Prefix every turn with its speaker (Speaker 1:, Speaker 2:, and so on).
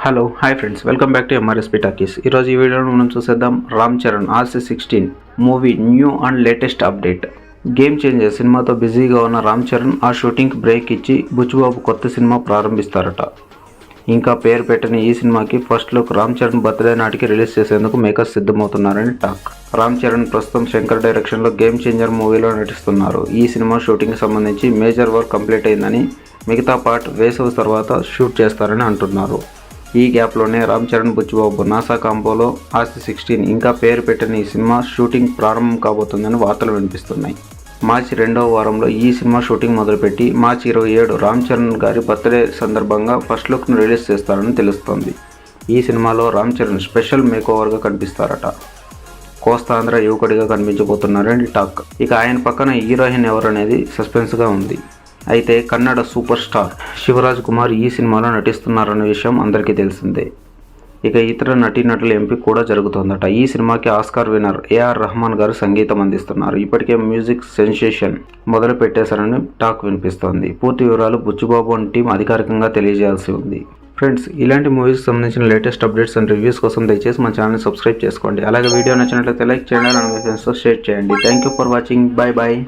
Speaker 1: Hello hi friends, welcome back to MRSP talkies. ఈరోజు ఈ వీడియోలో మనం చూసేద్దాం Ram Charan RC16 movie new and latest update. Game Changer సినిమాతో బిజీగా ఉన్న రామ్ చరణ్ ఆ షూటింగ్కి బ్రేక్ ఇచ్చి బుచ్చిబాబు కొత్త సినిమా ప్రారంభిస్తారట. ఇంకా పేరు పెట్టని ఈ సినిమాకి first look Ram Charan birthday నాటికి రిలీజ్ చేసేందుకు మేకర్స్ సిద్ధమవుతున్నారని టాక్. రామ్ చరణ్ ప్రస్తుతం శంకర్ డైరెక్షన్లో గేమ్ చేంజర్ మూవీలో నటిస్తున్నారు. ఈ సినిమా షూటింగ్కి సంబంధించి మేజర్ వర్క్ కంప్లీట్ అయిందని, మిగతా పార్ట్ వేసవి తర్వాత షూట్ చేస్తారని అంటున్నారు. ఈ గ్యాప్లోనే రామ్ చరణ్ బుచ్చిబాబు నాసా కాంబోలో RC16 ఇంకా పేరు పెట్టని ఈ సినిమా షూటింగ్ ప్రారంభం కాబోతుందని వార్తలు వినిపిస్తున్నాయి. మార్చి 2వ వారంలో ఈ సినిమా షూటింగ్ మొదలుపెట్టి మార్చి 27 రామ్ చరణ్ గారి బర్త్డే సందర్భంగా ఫస్ట్ లుక్ను రిలీజ్ చేస్తారని తెలుస్తోంది. ఈ సినిమాలో రామ్ చరణ్ స్పెషల్ మేకోవర్గా కనిపిస్తారట. కోస్తాంధ్ర యువకుడిగా కనిపించబోతున్నారని టాక్. ఇక ఆయన పక్కన హీరోయిన్ ఎవరనేది సస్పెన్స్గా ఉంది. అయితే కన్నడ సూపర్ స్టార్ శివరాజ్ కుమార్ ఈ సినిమాలో నటిస్తున్నారన్న విషయం అందరికీ తెలిసిందే. ఇక ఇతర నటీనటుల ఎంపిక కూడా జరుగుతోందట. ఈ సినిమాకి ఆస్కార్ విన్నర్ AR రెహమాన్ గారు సంగీతం అందిస్తున్నారు. ఇప్పటికే మ్యూజిక్ సెన్సేషన్ మొదలు పెట్టేశారని టాక్ వినిపిస్తోంది. పూర్తి వివరాలు బుచ్చిబాబు అండ్ టీం అధికారికంగా తెలియజేయాల్సి ఉంది. ఫ్రెండ్స్, ఇలాంటి మూవీస్కి సంబంధించిన లేటెస్ట్ అప్డేట్స్ అండ్ రివ్యూస్ కోసం దయచేసి మా ఛానల్ని సబ్స్క్రైబ్ చేసుకోండి. అలాగే వీడియో నచ్చినట్లయితే లైక్ చేయండి, మీ ఫ్రెండ్స్తో షేర్ చేయండి. Thank you for watching. Bye bye.